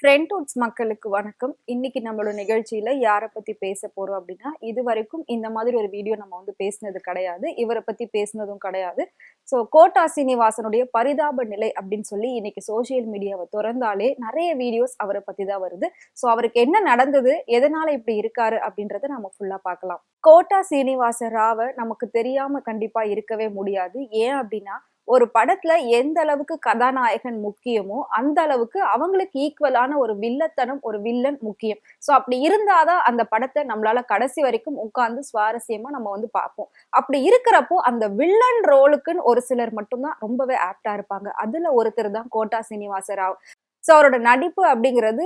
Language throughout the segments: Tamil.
ஃப்ரெண்ட்ஹுட்ஸ் மக்களுக்கு வணக்கம். இன்னைக்கு நம்மளோட நிகழ்ச்சியில யாரை பத்தி பேச போறோம் அப்படின்னா, இது வரைக்கும் இந்த மாதிரி ஒரு வீடியோ நம்ம பேசினது கிடையாது. இவரை பத்தி பேசினதும் கிடையாது. ஸோ கோட்டா சீனிவாசனுடைய பரிதாப நிலை அப்படின்னு சொல்லி இன்னைக்கு சோசியல் மீடியாவை திறந்தாலே நிறைய வீடியோஸ் அவரை பத்தி தான் வருது. ஸோ அவருக்கு என்ன நடந்தது, எதனால இப்படி இருக்காரு அப்படின்றத நம்ம ஃபுல்லா பார்க்கலாம். கோட்டா சீனிவாச ராவ நமக்கு தெரியாம கண்டிப்பா இருக்கவே முடியாது. ஏன் அப்படின்னா, ஒரு படத்துல எந்த அளவுக்கு கதாநாயகன் முக்கியமோ அந்த அளவுக்கு அவங்களுக்கு ஈக்குவலான ஒரு வில்லத்தனம், ஒரு வில்லன் முக்கியம். சோ அப்படி இருந்தாதான் அந்த படத்தை நம்மளால கடைசி வரைக்கும் உட்கார்ந்து சுவாரஸ்யமா நம்ம பார்ப்போம். அப்படி இருக்கிறப்போ அந்த வில்லன் ரோலுக்குன்னு ஒரு சிலர் மட்டும்தான் ரொம்பவே ஆப்டா இருப்பாங்க. அதுல ஒருத்தர் தான் கோட்டா சீனிவாச ராவ். ஸோ அவரோட நடிப்பு அப்படிங்கிறது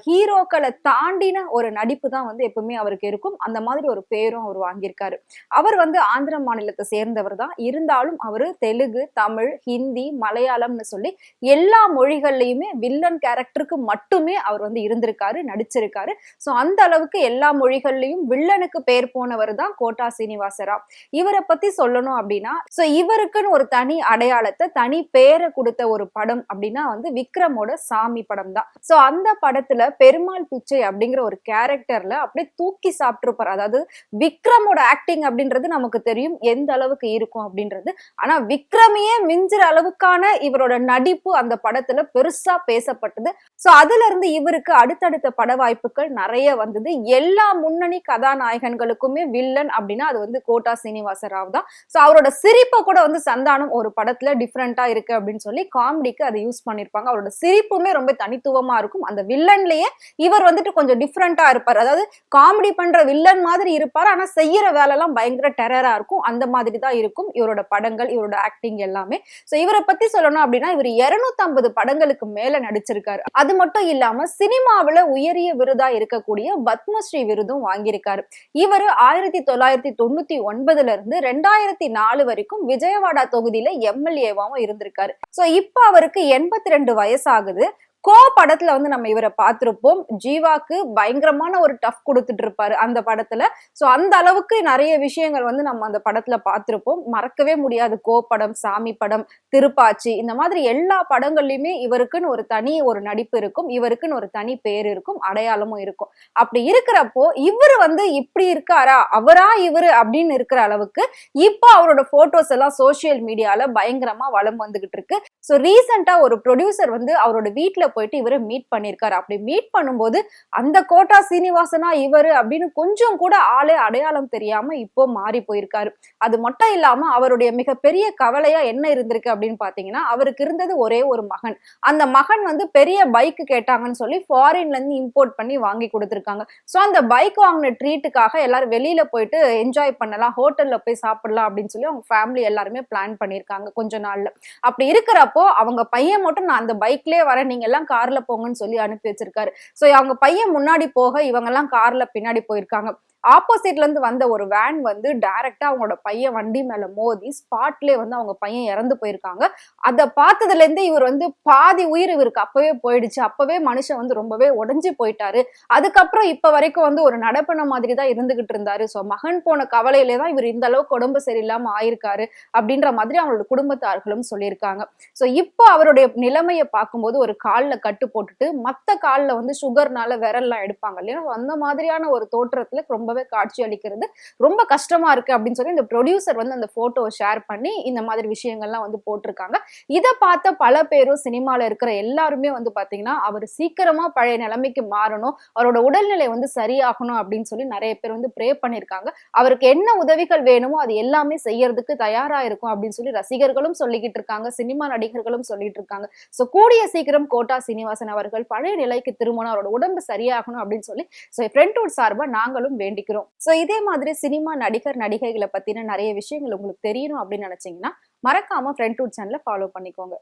ஹீரோக்களை தாண்டின ஒரு நடிப்பு தான் எப்பவுமே அவருக்கு இருக்கும். அந்த மாதிரி ஒரு பேரும் அவர் வாங்கியிருக்காரு. அவர் ஆந்திர மாநிலத்தை சேர்ந்தவர் தான். இருந்தாலும் அவரு தெலுங்கு, தமிழ், ஹிந்தி, மலையாளம்னு சொல்லி எல்லா மொழிகள்லையுமே வில்லன் கேரக்டருக்கு மட்டுமே அவர் இருந்திருக்காரு, நடிச்சிருக்காரு. ஸோ அந்த அளவுக்கு எல்லா மொழிகள்லையும் வில்லனுக்கு பேர் போனவர் தான் கோட்டா சீனிவாச ராவ். இவரை பத்தி சொல்லணும் அப்படின்னா, ஸோ இவருக்குன்னு ஒரு தனி அடையாளத்தை, தனி பேரை கொடுத்த ஒரு படம் அப்படின்னா விக்ரமோட சாமி படம் தான். சோ அந்த படத்துல பெருமாள் பிச்சை அப்படிங்கிற ஒரு கேரக்டர்ல அப்படியே தூக்கி சாப்பிட்டிருப்பார். அதாவது விக்ரமோட ஆக்டிங் அப்படின்றது நமக்கு தெரியும் எந்த அளவுக்கு இருக்கும் அப்படின்றது. ஆனா விக்ரமையே மிஞ்சுற அளவுக்கான இவரோட நடிப்பு அந்த படத்துல பெருசா பேசப்பட்டது. சோ அதுல இருந்து இவருக்கு அடுத்தடுத்த பட வாய்ப்புகள் நிறைய வந்தது. எல்லா முன்னணி கதாநாயகன்களுக்குமே வில்லன் அப்படின்னா அது கோட்டா சீனிவாச ராவ் தான். சோ அவரோட சிரிப்பை கூட சந்தானம் ஒரு படத்துல டிஃப்ரெண்டா இருக்கு அப்படின்னு சொல்லி காமெடிக்கு அதை யூஸ் பண்ணிருப்பாங்க. அவரோட சிரிப்புமே ரொம்ப தனித்துவமா இருக்கும். அந்த வில்லன்லயே இவர் கொஞ்சம் டிஃப்ரெண்டா இருப்பார். அதாவது காமெடி பண்ற வில்லன் மாதிரி இருப்பார், ஆனா செய்யற வேலை எல்லாம் பயங்கர டெரரா இருக்கும். அந்த மாதிரி தான் இருக்கும் இவரோட படங்கள், இவரோட ஆக்டிங் எல்லாமே. சோ இவரை பத்தி சொல்லணும் அப்படின்னா, இவர் 250 படங்களுக்கு மேல நடிச்சிருக்காரு. அது மட்டும் இல்லாம சினிமாவில உயரிய விருதா இருக்கக்கூடிய பத்மஸ்ரீ விருதும் வாங்கியிருக்காரு. இவர் 1999 இருந்து 2004 வரைக்கும் விஜயவாடா தொகுதியில எம்எல்ஏவாவும் இருந்திருக்காரு. சோ இப்ப அவருக்கு 82 வயசாகுது. கோ படத்துல நம்ம இவரை பார்த்திருப்போம். ஜீவாக்கு பயங்கரமான ஒரு டஃப் கொடுத்துட்டு இருப்பாரு அந்த படத்துல. சோ அந்த அளவுக்கு நிறைய விஷயங்கள் நம்ம அந்த படத்துல பார்த்திருப்போம். மறக்கவே முடியாது. கோ படம், சாமி படம், திருப்பாச்சி, இந்த மாதிரி எல்லா படங்கள்லயுமே இவருக்குன்னு ஒரு தனி ஒரு நடிப்பு இருக்கும், இவருக்குன்னு ஒரு தனி பேர் இருக்கும், அடையாளமும் இருக்கும். அப்படி இருக்கிறப்போ இவரு இப்படி இருக்காரா, அவரா இவரு அப்படின்னு இருக்கிற அளவுக்கு இப்போ அவரோட போட்டோஸ் எல்லாம் சோசியல் மீடியால பயங்கரமா வலம் வந்துகிட்டு இருக்கு. சோ ரீசெண்டா ஒரு ப்ரொடியூசர் அவரோட வீட்டுல போயிட்டு இவரை மீட் பண்ணிருக்காரு. அப்படி மீட் பண்ணும்போது அந்த கோட்டா சீனிவாசனா இவரு அப்படின்னு கொஞ்சம் கூட ஆளே அடையாளம் தெரியாம இப்போ மாறி போயிருக்காரு. அது மட்டும் இல்லாம அவருடைய மிகப்பெரிய கவலையா என்ன இருந்திருக்கு அப்படின்னு பாத்தீங்கன்னா, அவருக்கு இருந்தது ஒரே ஒரு மகன். அந்த மகன் பெரிய பைக் கேட்டாங்கன்னு சொல்லி ஃபாரின்ல இருந்து இம்போர்ட் பண்ணி வாங்கி கொடுத்திருக்காங்க. சோ அந்த பைக் வாங்கின ட்ரீட்டுக்காக எல்லாரும் வெளியில போயிட்டு என்ஜாய் பண்ணலாம், ஹோட்டல்ல போய் சாப்பிடலாம் அப்படின்னு சொல்லி அவங்க ஃபேமிலி எல்லாருமே பிளான் பண்ணிருக்காங்க கொஞ்ச நாள்ல. அப்படி இருக்கிறப்போ அவங்க பையன் மட்டும் நான் அந்த பைக்லயே வரேன், நீங்க எல்லாம் கார்ல போங்கன்னு சொல்லி அனுப்பி வச்சிருக்காரு. சோ அவங்க பையன் முன்னாடி போக இவங்க எல்லாம் கார்ல பின்னாடி போயிருக்காங்க. ஆப்போசிட்ல இருந்து வந்த ஒரு வேன் டைரக்டா அவங்களோட பையன் வண்டி மேல மோதி ஸ்பாட்லயே அவங்க பையன் இறந்து போயிருக்காங்க. அதை பார்த்ததுல இருந்து இவர் பாதி உயிர் இவருக்கு அப்பவே போயிடுச்சு. அப்பவே மனுஷன் ரொம்பவே உடைஞ்சு போயிட்டாரு. அதுக்கப்புறம் இப்ப வரைக்கும் ஒரு நடப்பன மாதிரி தான் இருந்துகிட்டு இருந்தாரு. சோ மகன் போன கவலையிலே தான் இவர் இந்த அளவுக்கு உடம்பு சரியில்லாம ஆயிருக்காரு அப்படின்ற மாதிரி அவங்களோட குடும்பத்தார்களும் சொல்லியிருக்காங்க. சோ இப்போ அவருடைய நிலைமையை பார்க்கும்போது ஒரு கால்ல கட்டு போட்டுட்டு மத்த கால்ல சுகர்னால விரல்லாம் எடுப்பாங்க இல்லையா, அந்த மாதிரியான ஒரு தோற்றத்துல ரொம்ப காட்சி அளிக்கிறது ரொம்ப கஷ்டமா இருக்கு அப்படின்னு சொல்லி இந்த ப்ரொடியூசர் அந்த போட்டோ ஷேர் பண்ணி இந்த மாதிரி விஷயங்கள்லாம் போட்டிருக்காங்க. இதை பார்த்த பல பேரும் சினிமால இருக்கிற எல்லாருமே பாத்தீங்கன்னா அவர் சீக்கிரமா பழைய நிலைமைக்கு மாறணும், அவரோட உடல்நிலை சரியாகணும் அப்படின்னு சொல்லி நிறைய பேர் ப்ரே பண்ணிருக்காங்க. அவருக்கு என்ன உதவிகள் வேணுமோ அது எல்லாமே செய்யறதுக்கு தயாரா இருக்கும் அப்படின்னு சொல்லி ரசிகர்களும் சொல்லிக்கிட்டு இருக்காங்க, சினிமா நடிகர்களும் சொல்லிட்டு இருக்காங்க. சோ கூடிய சீக்கிரம் கோட்டா சீனிவாசன் அவர்கள் பழைய நிலைக்கு திரும்பணும், அவரோட உடம்பு சரியாகணும் அப்படின்னு சொல்லி ஃப்ரெண்ட்ஹுட் சார்பா நாங்களும் வேண்டிக்கிறோம். சோ இதே மாதிரி சினிமா நடிகர் நடிகைகளை பத்தின நிறைய விஷயங்கள் உங்களுக்கு தெரியணும் அப்படின்னு நினைச்சீங்கன்னா மறக்காம ஃப்ரெண்ட்ஹுட் சேனலை ஃபாலோ பண்ணிக்கோங்க.